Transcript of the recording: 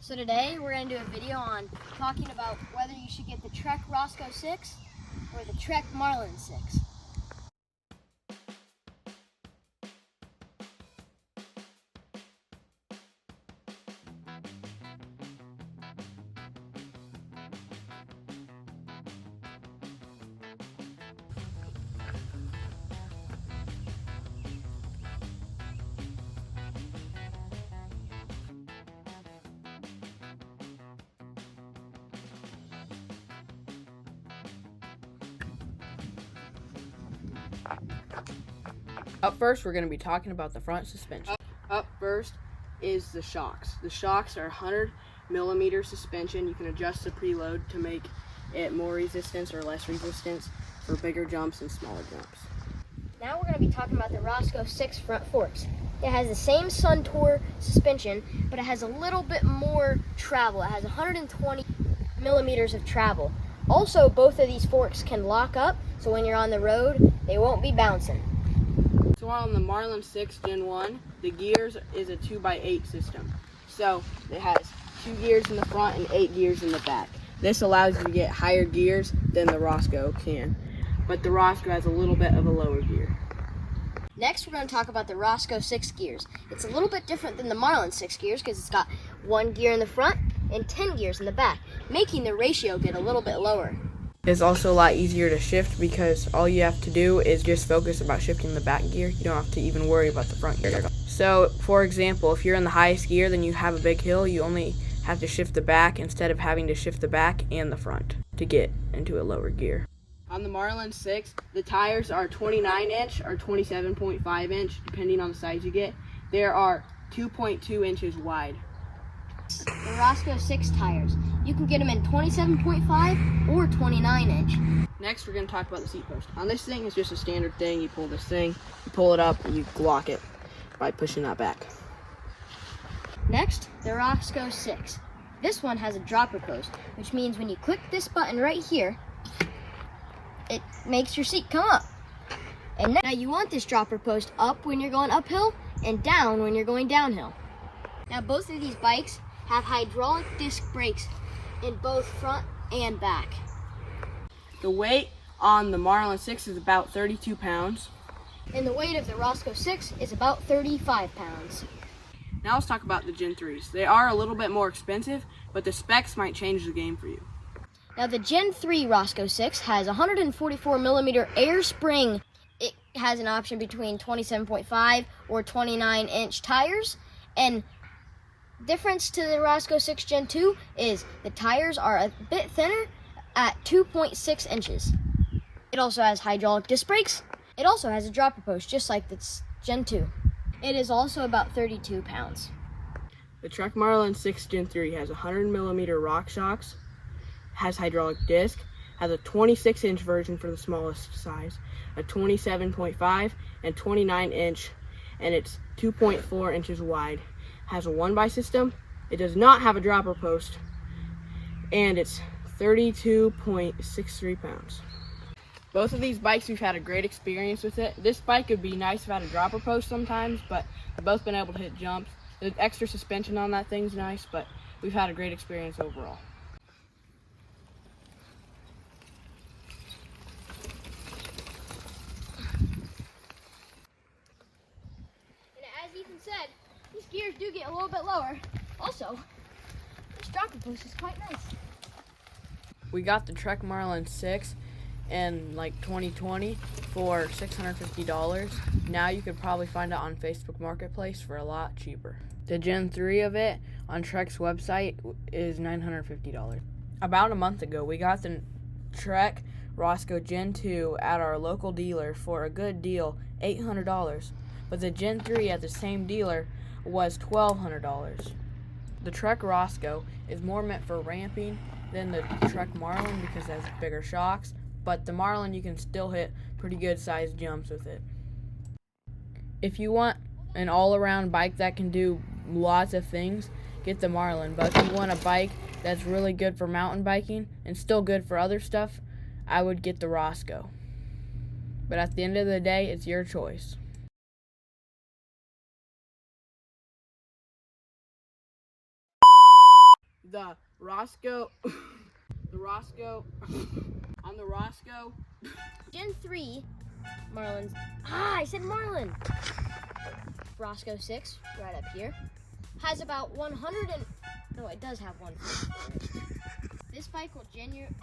So today we're going to do a video on talking about whether you should get the Trek Roscoe 6 or the Trek Marlin 6. Up first, we're going to be talking about the front suspension. Up first is the shocks. The shocks are 100 millimeter suspension. You can adjust the preload to make it more resistance or less resistance for bigger jumps and smaller jumps. Now we're going to be talking about the Roscoe 6 front forks. It has the same Sun Tour suspension, but it has a little bit more travel. It has 120 millimeters of travel. Also, both of these forks can lock up, so when you're on the road, they won't be bouncing. So on the Marlin 6 Gen 1, the gears is a 2x8 system. So it has 2 gears in the front and 8 gears in the back. This allows you to get higher gears than the Roscoe can, but the Roscoe has a little bit of a lower gear. Next, we're going to talk about the Roscoe 6 gears. It's a little bit different than the Marlin 6 gears because it's got 1 gear in the front and 10 gears in the back, making the ratio get a little bit lower. It's also a lot easier to shift because all you have to do is just focus about shifting the back gear. You don't have to even worry about the front gear. So, for example, if you're in the highest gear, then you have a big hill, you only have to shift the back instead of having to shift the back and the front to get into a lower gear. On the Marlin 6, the tires are 29-inch or 27.5-inch, depending on the size you get. They are 2.2 inches wide. The Roscoe 6 tires. You can get them in 27.5 or 29-inch. Next, we're going to talk about the seat post. On this thing, it's just a standard thing. You pull this thing, you pull it up, and you lock it by pushing that back. Next, the Roscoe 6. This one has a dropper post, which means when you click this button right here, it makes your seat come up. And now you want this dropper post up when you're going uphill and down when you're going downhill. Now both of these bikes have hydraulic disc brakes in both front and back. The weight on the Marlin 6 is about 32 pounds. And the weight of the Roscoe 6 is about 35 pounds. Now let's talk about the Gen 3s. They are a little bit more expensive, but the specs might change the game for you. Now the Gen 3 Roscoe 6 has 144 millimeter air spring. It has an option between 27.5 or 29-inch tires, and difference to the Roscoe 6 Gen 2 is the tires are a bit thinner at 2.6 inches. It also has hydraulic disc brakes. It also has a dropper post, just like the Gen 2. It is also about 32 pounds. The Trek Marlin 6 Gen 3 has 100 millimeter rock shocks, has hydraulic disc, has a 26-inch version for the smallest size, a 27.5 and 29-inch, and it's 2.4 inches wide. Has a 1x system. It does not have a dropper post, and it's 32.63 pounds. Both of these bikes, we've had a great experience with it. This bike would be nice if it had a dropper post sometimes, but we've both been able to hit jumps. The extra suspension on that thing's nice, but we've had a great experience overall. And as Ethan said, these gears do get a little bit lower. Also, this dropper post is quite nice. We got the Trek Marlin 6 in like 2020 for $650. Now you could probably find it on Facebook Marketplace for a lot cheaper. The Gen 3 of it on Trek's website is $950. About a month ago, we got the Trek Roscoe Gen 2 at our local dealer for a good deal, $800. But the Gen 3 at the same dealer was $1,200. The Trek Roscoe is more meant for ramping than the Trek Marlin because it has bigger shocks, but the Marlin you can still hit pretty good sized jumps with it. If you want an all-around bike that can do lots of things, get the Marlin. But if you want a bike that's really good for mountain biking and still good for other stuff, I would get the Roscoe. But at the end of the day, it's your choice. the Roscoe, on the Roscoe. Gen 3 Marlin's. I said Marlin. Roscoe 6, right up here, has about 100 and. No, it does have one. This bike will genuinely.